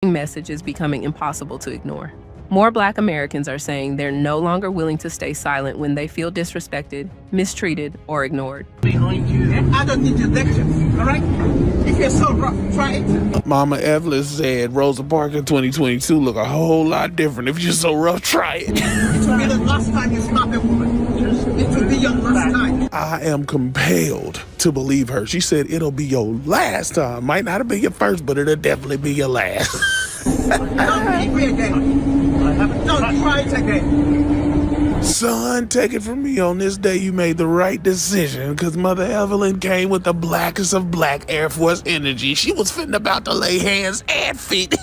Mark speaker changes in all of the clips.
Speaker 1: conflicting message is becoming impossible to ignore. More Black Americans are saying they're no longer willing to stay silent when they feel disrespected, mistreated, or ignored.
Speaker 2: Behind you. I don't need your lectures, all right? If you're so rough, try it.
Speaker 3: Mama Evelyn said Rosa Parks in 2022 look a whole lot different. If you're so rough, try it.
Speaker 2: It will be the last time you slap a woman. It will be your last time.
Speaker 3: I am compelled to believe her. She said it'll be your last time. Might not have been your first, but it'll definitely be your last.
Speaker 2: Don't leave me again. Don't try it again.
Speaker 3: Son, take it from me, on this day you made the right decision, because Mother Evelyn came with the blackest of black Air Force energy. She was fitting about to lay hands and feet.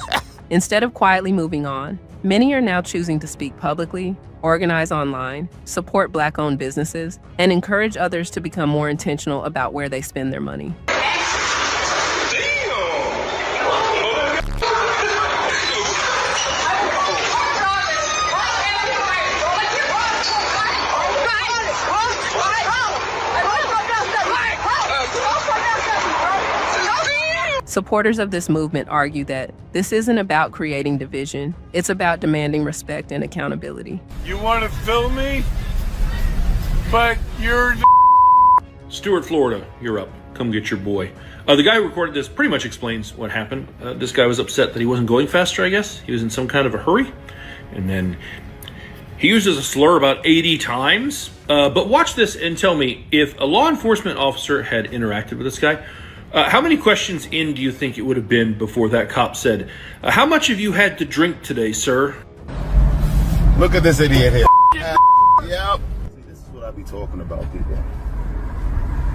Speaker 1: Instead of quietly moving on, many are now choosing to speak publicly, organize online, support Black-owned businesses, and encourage others to become more intentional about where they spend their money. Supporters of this movement argue that this isn't about creating division, it's about demanding respect and accountability.
Speaker 4: You want to film me? But you're...
Speaker 5: Stuart, Florida, you're up. Come get your boy. The guy who recorded this pretty much explains what happened. This guy was upset that he wasn't going faster, I guess. He was in some kind of a hurry. And then he uses a slur about 80 times. But watch this and tell me, if a law enforcement officer had interacted with this guy, how many questions in do you think it would have been before that cop said, how much have you had to drink today, sir?
Speaker 6: Look at this idiot here. Yep. See, this is what I be talking about, people.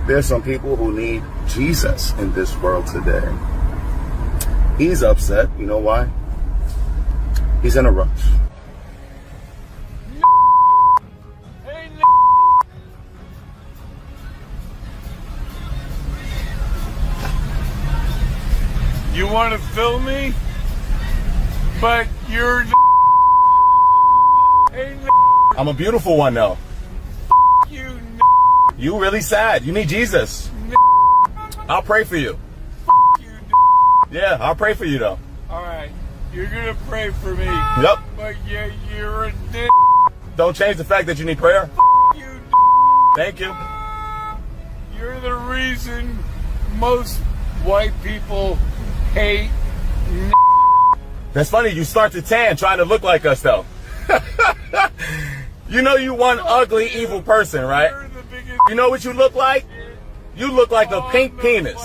Speaker 6: There's some people who need Jesus in this world today. He's upset. You know why? He's in a rush.
Speaker 4: You want to film me? But you're...
Speaker 6: I'm a beautiful one, though.
Speaker 4: You...
Speaker 6: You really sad. You need Jesus. I'll pray for you. Yeah, I'll pray for you, though.
Speaker 4: All right. You're going to pray for me.
Speaker 6: Yep.
Speaker 4: But yeah, you're a dick.
Speaker 6: Don't change the fact that you need prayer.
Speaker 4: You...
Speaker 6: Thank you.
Speaker 4: You're the reason most white people hate.
Speaker 6: That's funny. You start to tan trying to look like us, though. You know you one ugly, evil person, right? You know what you look like? You look like a pink penis.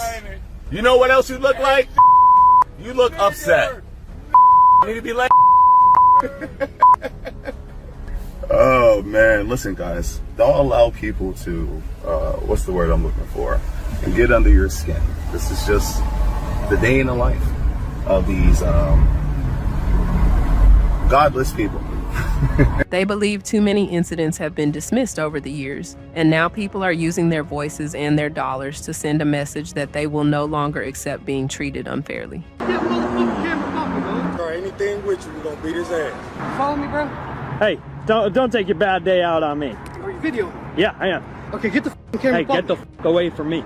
Speaker 6: You know what else you look like? You look upset. You need to be like... Oh, man. Listen, guys. Don't allow people to, what's the word I'm looking for? And get under your skin. This is just the day in the life of these godless people.
Speaker 1: They believe too many incidents have been dismissed over the years, and now people are using their voices and their dollars to send a message that they will no longer accept being treated unfairly.
Speaker 7: Or anything with you, we're gonna beat his ass.
Speaker 8: Follow me, bro.
Speaker 9: Hey, don't take your bad day out on me.
Speaker 8: Are you videoing?
Speaker 9: Yeah, I am.
Speaker 8: Okay, get the camera.
Speaker 9: Hey, get the away from me.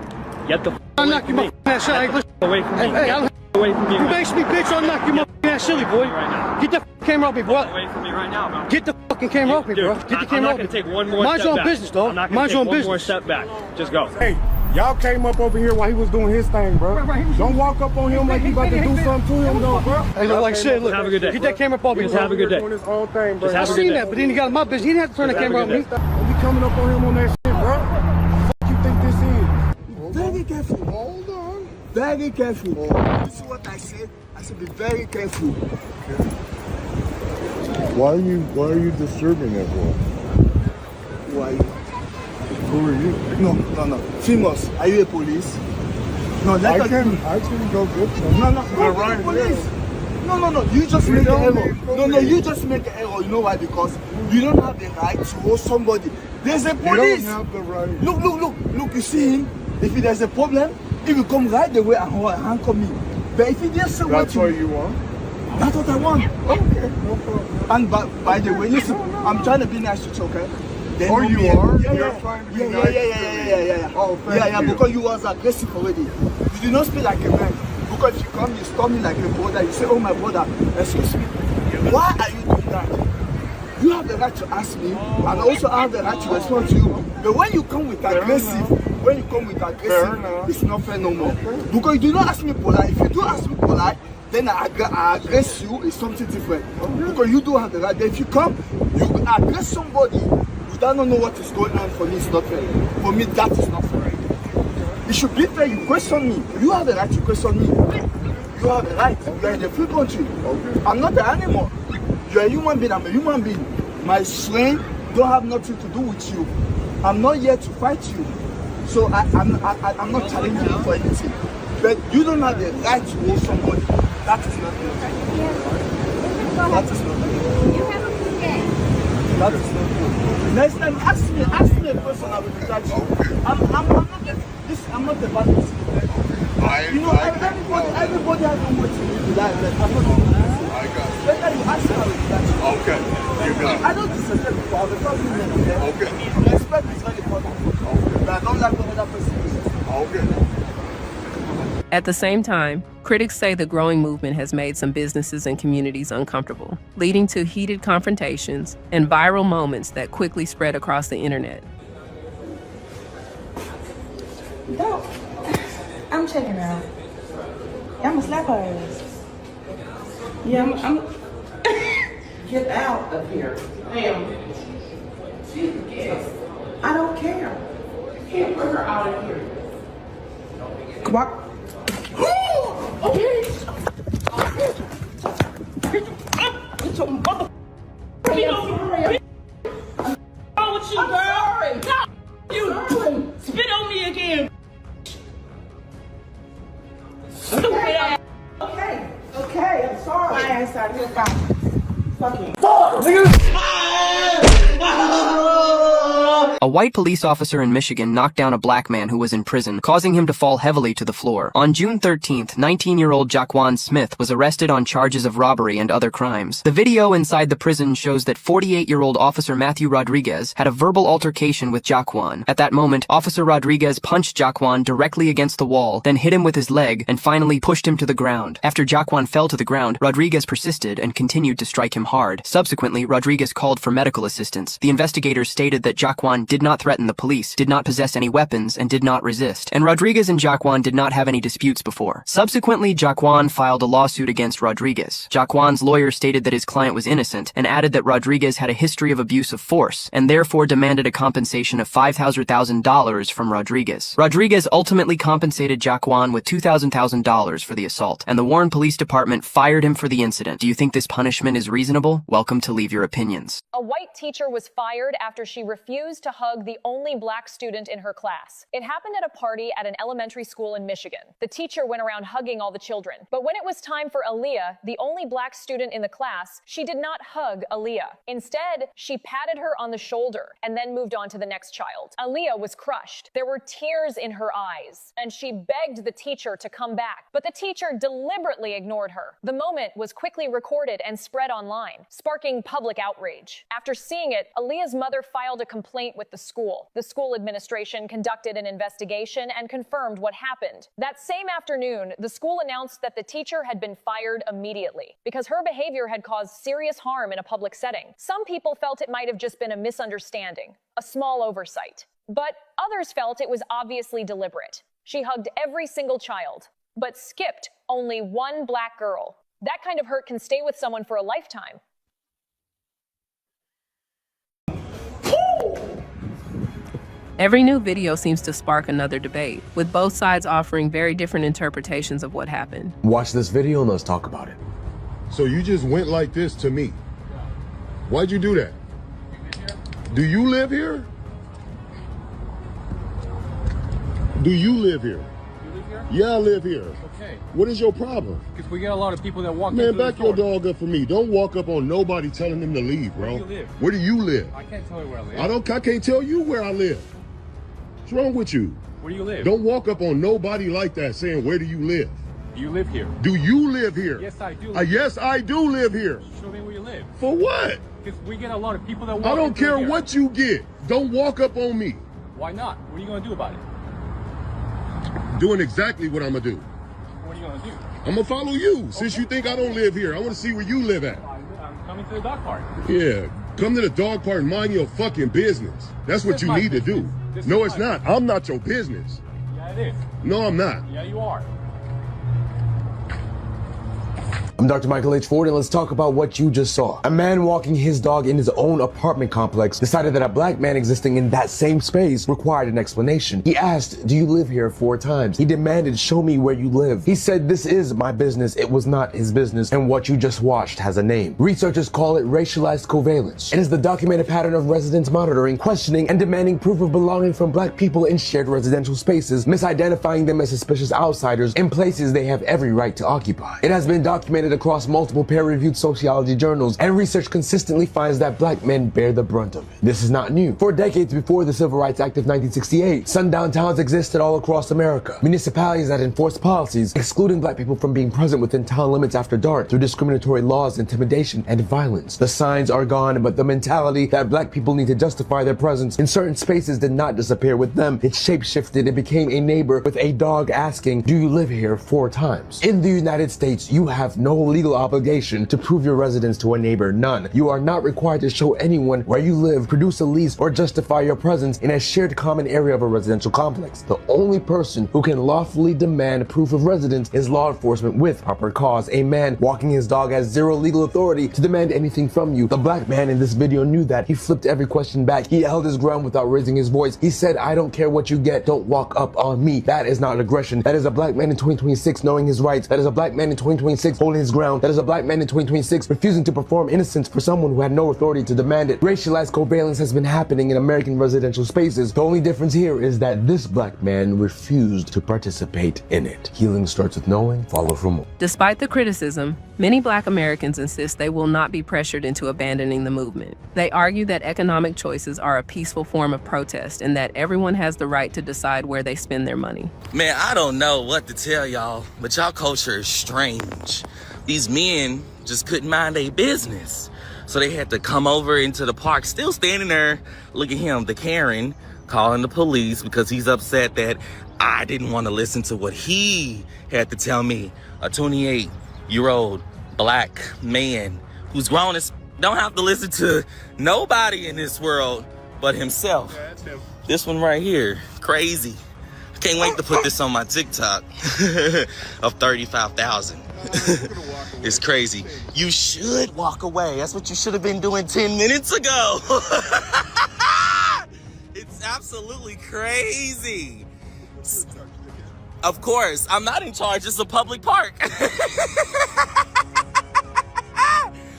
Speaker 9: Get the
Speaker 8: I'll knock you my ass silly.
Speaker 9: away from me.
Speaker 8: Hey,
Speaker 9: away from me.
Speaker 8: You makes me bitch, I'll knock you my ass silly, boy.
Speaker 9: Right now.
Speaker 8: Get the camera off me, boy.
Speaker 9: Away from me right now, bro.
Speaker 8: Get the fucking camera off me, bro. Get the camera off me.
Speaker 9: I'm not gonna take one more
Speaker 8: Mind
Speaker 9: step
Speaker 8: your own
Speaker 9: back.
Speaker 8: business, dog.
Speaker 9: I'm not
Speaker 8: Mind
Speaker 9: gonna
Speaker 8: your own
Speaker 9: take one more
Speaker 8: business.
Speaker 9: step back. Just go.
Speaker 7: Hey, y'all came up over here while he was doing his thing, bro. Don't walk up on him like you about to do something to him, though, bro.
Speaker 8: Hey, look, like I said, look.
Speaker 9: Have a good day.
Speaker 8: Get that camera off me,
Speaker 9: Just have a good day.
Speaker 7: Doing his own thing, bro.
Speaker 9: Just
Speaker 8: I
Speaker 9: have a good
Speaker 8: seen
Speaker 9: day.
Speaker 8: that, but then he got my business. He didn't have to turn the
Speaker 9: Just have a
Speaker 8: camera on me.
Speaker 9: good
Speaker 7: Don't be coming up on him on that shit, bro. What you think this is?
Speaker 2: Very careful.
Speaker 7: Hold on.
Speaker 2: Very careful. This is what I said. I said be very careful.
Speaker 7: Why are you disturbing it, bro?
Speaker 2: Why?
Speaker 7: Who are you?
Speaker 2: No. Famous. Are you a police? No, let us...
Speaker 7: I can go get them.
Speaker 2: No.
Speaker 7: They're
Speaker 2: Go
Speaker 7: right
Speaker 2: to the police.
Speaker 7: here.
Speaker 2: No. You just make an
Speaker 7: don't
Speaker 2: error.
Speaker 7: need
Speaker 2: No.
Speaker 7: police.
Speaker 2: You just make an error. You know why? Because you don't have the right to hold somebody. There's a
Speaker 7: You
Speaker 2: police.
Speaker 7: don't have the right.
Speaker 2: Look. You see him? If there's a problem, he will come right away and handcuff me. But if he just say
Speaker 7: That's what you want?
Speaker 2: that's what I want.
Speaker 7: Okay, no problem.
Speaker 2: And by the way, listen, I'm trying to be nice to you, okay? They
Speaker 7: Oh,
Speaker 2: know
Speaker 7: you
Speaker 2: me.
Speaker 7: are?
Speaker 2: Yeah,
Speaker 7: You're
Speaker 2: yeah.
Speaker 7: trying to be
Speaker 2: Yeah.
Speaker 7: nice. Oh, thank you.
Speaker 2: Because you was aggressive already. You did not speak like a man. Because if you come, you stop me like a brother, you say, oh my brother, excuse me, why are you doing that? You have the right to ask me, and also I have the right to respond to you. But when you come with aggressive, it's not fair no more. Because you do not ask me polite. If you do ask me polite, then I aggress you, it's something different. Because you do have the right. But if you come, you aggress somebody without not know what is going on, for me, it's not fair. For me, that is not fair. It should be fair. You question me. You have the right to question me. You have the right. You are in a free country. I'm not an animal. You are a human being. I'm a human being. My strength don't have nothing to do with you. I'm not here to fight you. So I'm not challenging you for anything. But you don't have the right to hold somebody. That is not good. That is not good. That is not good. Next time, ask me a question, I will judge you. I'm not the bad person. You know, everybody has no way to live the life. I'm not the bad person. Better you ask me, I will judge you.
Speaker 6: Okay, you got it.
Speaker 2: I don't disrespect people. I will talk to them.
Speaker 6: Okay.
Speaker 2: Respect is very important. But I don't like another person.
Speaker 6: Okay.
Speaker 1: At the same time, critics say the growing movement has made some businesses and communities uncomfortable, leading to heated confrontations and viral moments that quickly spread across the internet.
Speaker 10: No, I'm checking out. I'm gonna slap her ass. Yeah, I'm get out of here. Ma'am. She's a guest. I don't care. You can't put her out of here. What? Get your mother.
Speaker 11: With you, girl. You spit on me again.
Speaker 10: Okay, I'm sorry. My ass out here, fucking.
Speaker 12: A white police officer in Michigan knocked down a black man who was in prison, causing him to fall heavily to the floor. On June 13th, 19-year-old Jaquan Smith was arrested on charges of robbery and other crimes. The video inside the prison shows that 48-year-old Officer Matthew Rodriguez had a verbal altercation with Jaquan. At that moment, Officer Rodriguez punched Jaquan directly against the wall, then hit him with his leg, and finally pushed him to the ground. After Jaquan fell to the ground, Rodriguez persisted and continued to strike him hard. Subsequently, Rodriguez called for medical assistance. The investigators stated that Jaquan did not threaten the police, did not possess any weapons, and did not resist. And Rodriguez and Jaquan did not have any disputes before. Subsequently, Jaquan filed a lawsuit against Rodriguez. Jaquan's lawyer stated that his client was innocent and added that Rodriguez had a history of abuse of force and therefore demanded a compensation of $500,000 from Rodriguez. Rodriguez ultimately compensated Jaquan with $2,000 for the assault, and the Warren Police Department fired him for the incident. Do you think this punishment is reasonable? Welcome to Leave Your Opinions.
Speaker 13: A white teacher was fired after she refused to hug the only black student in her class. It happened at a party at an elementary school in Michigan. The teacher went around hugging all the children. But when it was time for Aaliyah, the only black student in the class, she did not hug Aaliyah. Instead, she patted her on the shoulder and then moved on to the next child. Aaliyah was crushed. There were tears in her eyes, and she begged the teacher to come back. But the teacher deliberately ignored her. The moment was quickly recorded and spread online, sparking public outrage. After seeing it, Aaliyah's mother filed a complaint with the school. The school administration conducted an investigation and confirmed what happened. That same afternoon, the school announced that the teacher had been fired immediately because her behavior had caused serious harm in a public setting. Some people felt it might have just been a misunderstanding, a small oversight. But others felt it was obviously deliberate. She hugged every single child, but skipped only one black girl. That kind of hurt can stay with someone for a lifetime.
Speaker 1: Every new video seems to spark another debate, with both sides offering very different interpretations of what happened.
Speaker 14: Watch this video and let's talk about it.
Speaker 7: So you just went like this to me. Why'd you do that? Do you live here? Do you live here?
Speaker 9: You live here?
Speaker 7: Yeah, I live here.
Speaker 9: Okay.
Speaker 7: What is your problem?
Speaker 9: Because we get a lot of people that walk
Speaker 7: Man,
Speaker 9: into
Speaker 7: back
Speaker 9: the
Speaker 7: your
Speaker 9: store.
Speaker 7: dog up for me. Don't walk up on nobody telling them to leave, bro.
Speaker 9: Where do you live?
Speaker 7: Where do you live?
Speaker 9: I can't tell you where I live.
Speaker 7: I can't tell you where I live. What's wrong with you?
Speaker 9: Where do you live?
Speaker 7: Don't walk up on nobody like that saying, where do you live?
Speaker 9: You live here.
Speaker 7: Do you live here?
Speaker 9: Yes, I do.
Speaker 7: Yes, I do live here.
Speaker 9: Show me where you live.
Speaker 7: For what?
Speaker 9: Because we get a lot of people that walk
Speaker 7: I don't
Speaker 9: into
Speaker 7: care
Speaker 9: here.
Speaker 7: what you get. Don't walk up on me.
Speaker 9: Why not? What are you going to do about it?
Speaker 7: Doing exactly what I'm going to do.
Speaker 9: What are you gonna do?
Speaker 7: I'm gonna follow you. Since you think I don't live here, I want to see where you live at.
Speaker 9: I'm coming to the dog park.
Speaker 7: Yeah, come to the dog park and mind your fucking business. That's what you need to do. No, it's not. I'm not your business.
Speaker 9: Yeah, it is.
Speaker 7: No, I'm not.
Speaker 9: Yeah, you are.
Speaker 14: I'm Dr. Michael H. Ford, and let's talk about what you just saw. A man walking his dog in his own apartment complex decided that a black man existing in that same space required an explanation. He asked, "Do you live here?" 4 times. He demanded, "Show me where you live." He said, "This is my business." It was not his business, and what you just watched has a name. Researchers call it racialized covalence. It is the documented pattern of residents monitoring, questioning, and demanding proof of belonging from black people in shared residential spaces, misidentifying them as suspicious outsiders in places they have every right to occupy. It has been documented across multiple peer-reviewed sociology journals, and research consistently finds that black men bear the brunt of it. This is not new. For decades before the Civil Rights Act of 1968, sundown towns existed all across America. Municipalities that enforced policies excluding black people from being present within town limits after dark through discriminatory laws, intimidation, and violence. The signs are gone, but the mentality that black people need to justify their presence in certain spaces did not disappear with them. It shapeshifted and became a neighbor with a dog asking, "Do you live here?" 4 times. In the United States, you have no legal obligation to prove your residence to a neighbor. None. You are not required to show anyone where you live, produce a lease, or justify your presence in a shared common area of a residential complex. The only person who can lawfully demand proof of residence is law enforcement with proper cause. A man walking his dog has zero legal authority to demand anything from you. The black man in this video knew that. He flipped every question back. He held his ground without raising his voice. He said, "I don't care what you get. Don't walk up on me." That is not aggression. That is a black man in 2026 knowing his rights. That is a black man in 2026 holding his ground. That is a black man in 2026 refusing to perform innocence for someone who had no authority to demand it. Racialized covalence has been happening in American residential spaces. The only difference here is that this black man refused to participate in it. Healing starts with knowing. Follow for more.
Speaker 1: Despite the criticism, many black Americans insist they will not be pressured into abandoning the movement. They argue that economic choices are a peaceful form of protest and that everyone has the right to decide where they spend their money.
Speaker 15: Man, I don't know what to tell y'all, but y'all culture is strange. These men just couldn't mind their business. So they had to come over into the park, still standing there. Look at him, the Karen, calling the police because he's upset that I didn't want to listen to what he had to tell me. A 28-year-old black man who's grown as don't have to listen to nobody in this world but himself.
Speaker 9: Yeah, that's him.
Speaker 15: This one right here, crazy. I can't wait to put this on my TikTok of 35,000. It's crazy. You should walk away. That's what you should have been doing 10 minutes ago. It's absolutely crazy. Of course, I'm not in charge. It's a public park.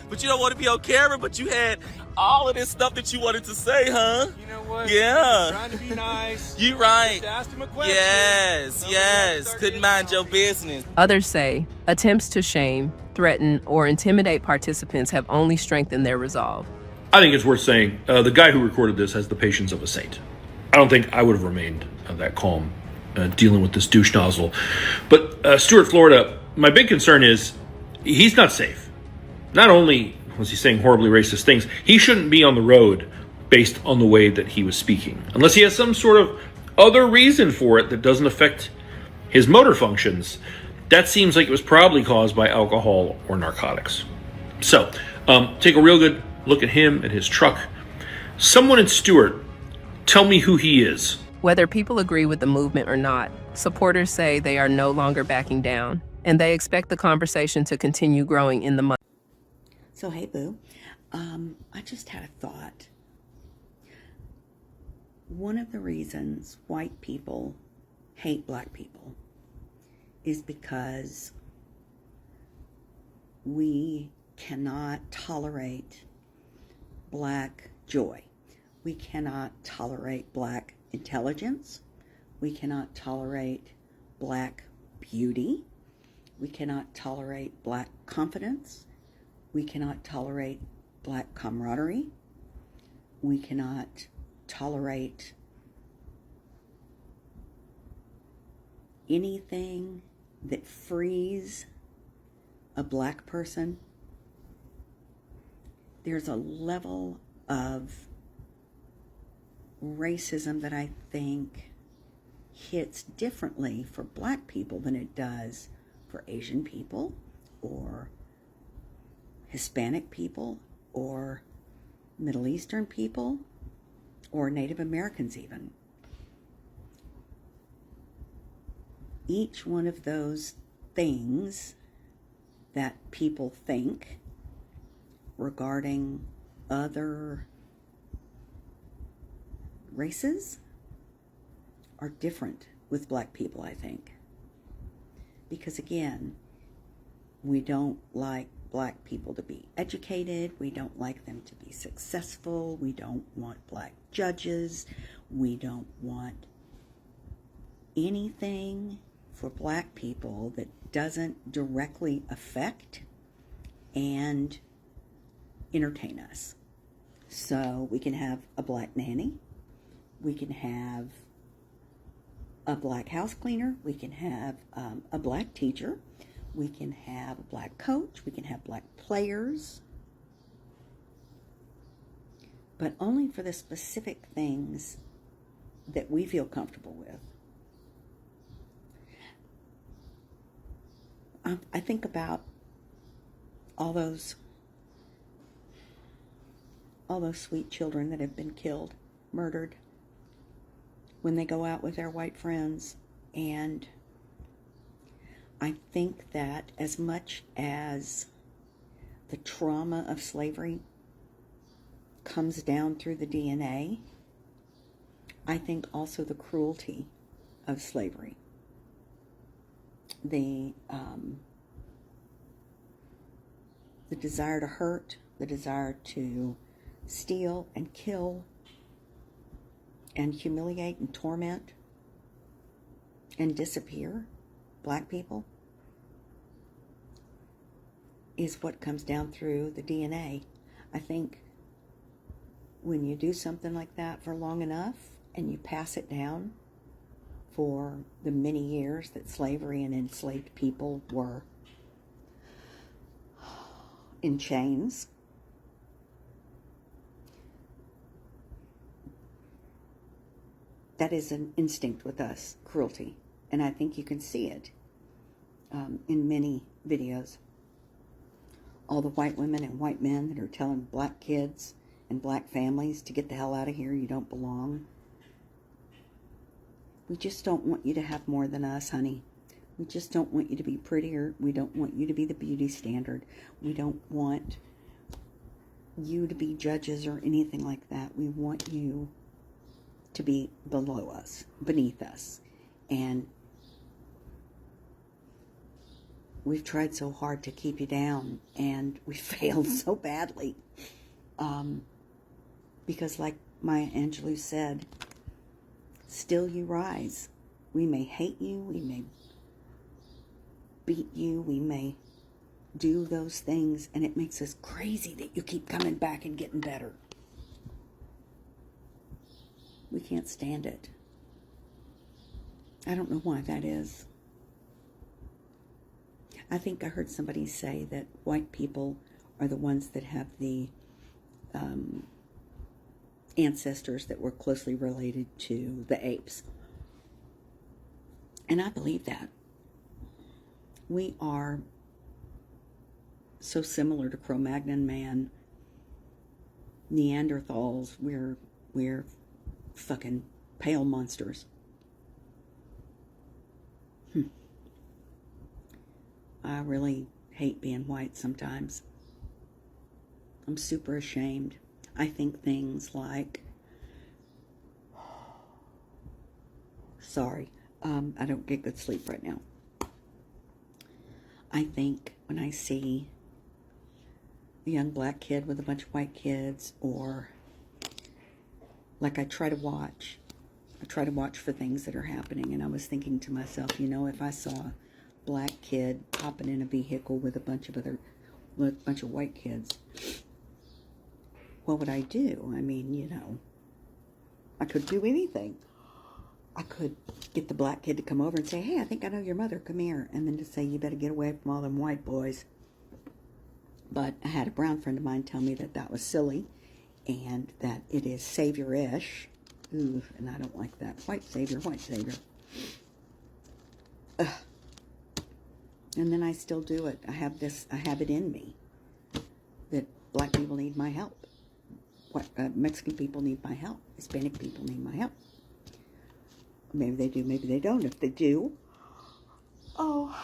Speaker 15: But you don't want to be on camera, but you had all of this stuff that you wanted to say, huh?
Speaker 9: You know what?
Speaker 15: Yeah.
Speaker 9: Trying to be nice.
Speaker 15: You right.
Speaker 9: Just asked him a question.
Speaker 15: Yes. Couldn't mind your business.
Speaker 1: Others say attempts to shame, threaten, or intimidate participants have only strengthened their resolve.
Speaker 5: I think it's worth saying the guy who recorded this has the patience of a saint. I don't think I would have remained that calm dealing with this douche nozzle. But Stuart, Florida, my big concern is he's not safe. Not only was he saying horribly racist things, he shouldn't be on the road based on the way that he was speaking. Unless he has some sort of other reason for it that doesn't affect his motor functions. That seems like it was probably caused by alcohol or narcotics. So, take a real good look at him and his truck. Someone in Stuart, tell me who he is.
Speaker 1: Whether people agree with the movement or not, supporters say they are no longer backing down, and they expect the conversation to continue growing in the months.
Speaker 16: So, hey, boo, I just had a thought. One of the reasons white people hate black people is because we cannot tolerate black joy. We cannot tolerate black intelligence. We cannot tolerate black beauty. We cannot tolerate black confidence. We cannot tolerate black camaraderie. We cannot tolerate anything that frees a black person. There's a level of racism that I think hits differently for black people than it does for Asian people or Hispanic people or Middle Eastern people or Native Americans even. Each one of those things that people think regarding other races are different with black people, I think. Because again, we don't like black people to be educated. We don't like them to be successful. We don't want black judges. We don't want anything for black people that doesn't directly affect and entertain us. So we can have a black nanny. We can have a black house cleaner. We can have a black teacher. We can have a black coach. We can have black players. But only for the specific things that we feel comfortable with. I think about all those sweet children that have been killed, murdered, when they go out with their white friends. And I think that as much as the trauma of slavery comes down through the DNA, I think also the cruelty of slavery, the desire to hurt, the desire to steal and kill and humiliate and torment and disappear black people is what comes down through the DNA. I think when you do something like that for long enough and you pass it down for the many years that slavery and enslaved people were in chains, that is an instinct with us, cruelty. And I think you can see it in many videos. All the white women and white men that are telling black kids and black families to get the hell out of here, you don't belong. We just don't want you to have more than us, honey. We just don't want you to be prettier. We don't want you to be the beauty standard. We don't want you to be judges or anything like that. We want you to be below us, beneath us. And we've tried so hard to keep you down, and we failed so badly. Because like Maya Angelou said, still you rise. We may hate you, we may beat you, we may do those things, and it makes us crazy that you keep coming back and getting better. We can't stand it. I don't know why that is. I think I heard somebody say that white people are the ones that have the ancestors that were closely related to the apes. And I believe that. We are so similar to Cro-Magnon man, Neanderthals. We're fucking pale monsters. I really hate being white sometimes. I'm super ashamed. I think things like, sorry, I don't get good sleep right now. I think when I see a young black kid with a bunch of white kids, or like I try to watch for things that are happening, and I was thinking to myself, you know, if I saw a black kid hopping in a vehicle with a bunch of white kids, what would I do? I mean, you know, I could do anything. I could get the black kid to come over and say, hey, I think I know your mother, come here. And then to say, you better get away from all them white boys. But I had a brown friend of mine tell me that that was silly and that it is savior-ish. Ooh, and I don't like that. White savior, white savior. Ugh. And then I still do it. I have it in me that black people need my help. Mexican people need my help. Hispanic people need my help. Maybe they do, maybe they don't. If they do, oh,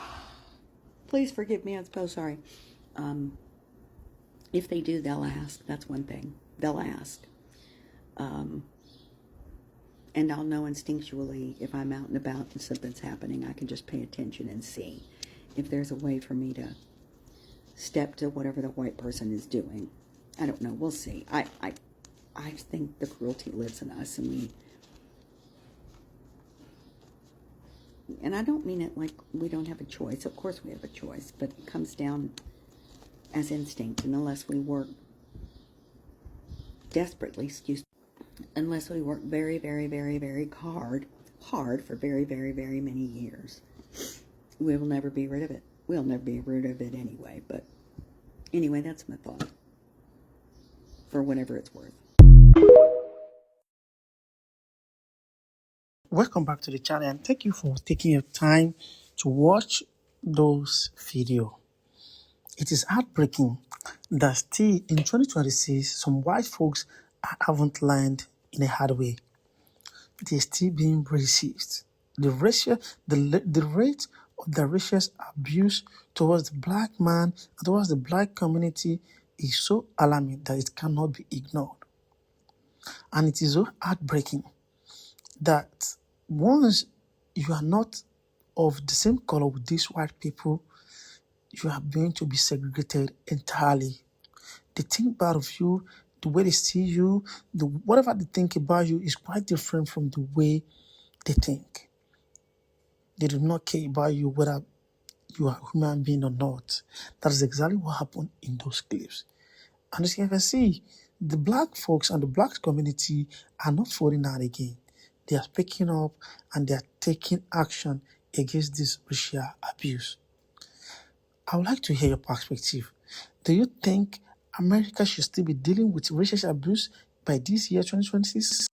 Speaker 16: please forgive me. I'm so sorry. If they do, they'll ask. That's one thing. They'll ask. And I'll know instinctually if I'm out and about and something's happening. I can just pay attention and see if there's a way for me to step to whatever the white person is doing. I don't know. We'll see. I think the cruelty lives in us, and I don't mean it like we don't have a choice. Of course we have a choice, but it comes down as instinct, and unless we work desperately, unless we work very, very, very, very hard for very, very, very many years, we will never be rid of it. We'll never be rid of it anyway, but anyway, that's my thought, for whatever it's worth.
Speaker 17: Welcome back to the channel, and thank you for taking your time to watch those videos. It is heartbreaking that still in 2026, some white folks haven't learned in a hard way. They're still being racist. The rate of the racial abuse towards the black man and towards the black community is so alarming that it cannot be ignored. And it is so heartbreaking that once you are not of the same color with these white people, you are going to be segregated entirely. They think bad of you, the way they see you, whatever they think about you is quite different from the way they think. They do not care about you whether you are a human being or not. That is exactly what happened in those clips. And as you can see, the black folks and the black community are not falling out again. They are speaking up and they are taking action against this racial abuse. I would like to hear your perspective. Do you think America should still be dealing with racial abuse by this year, 2026?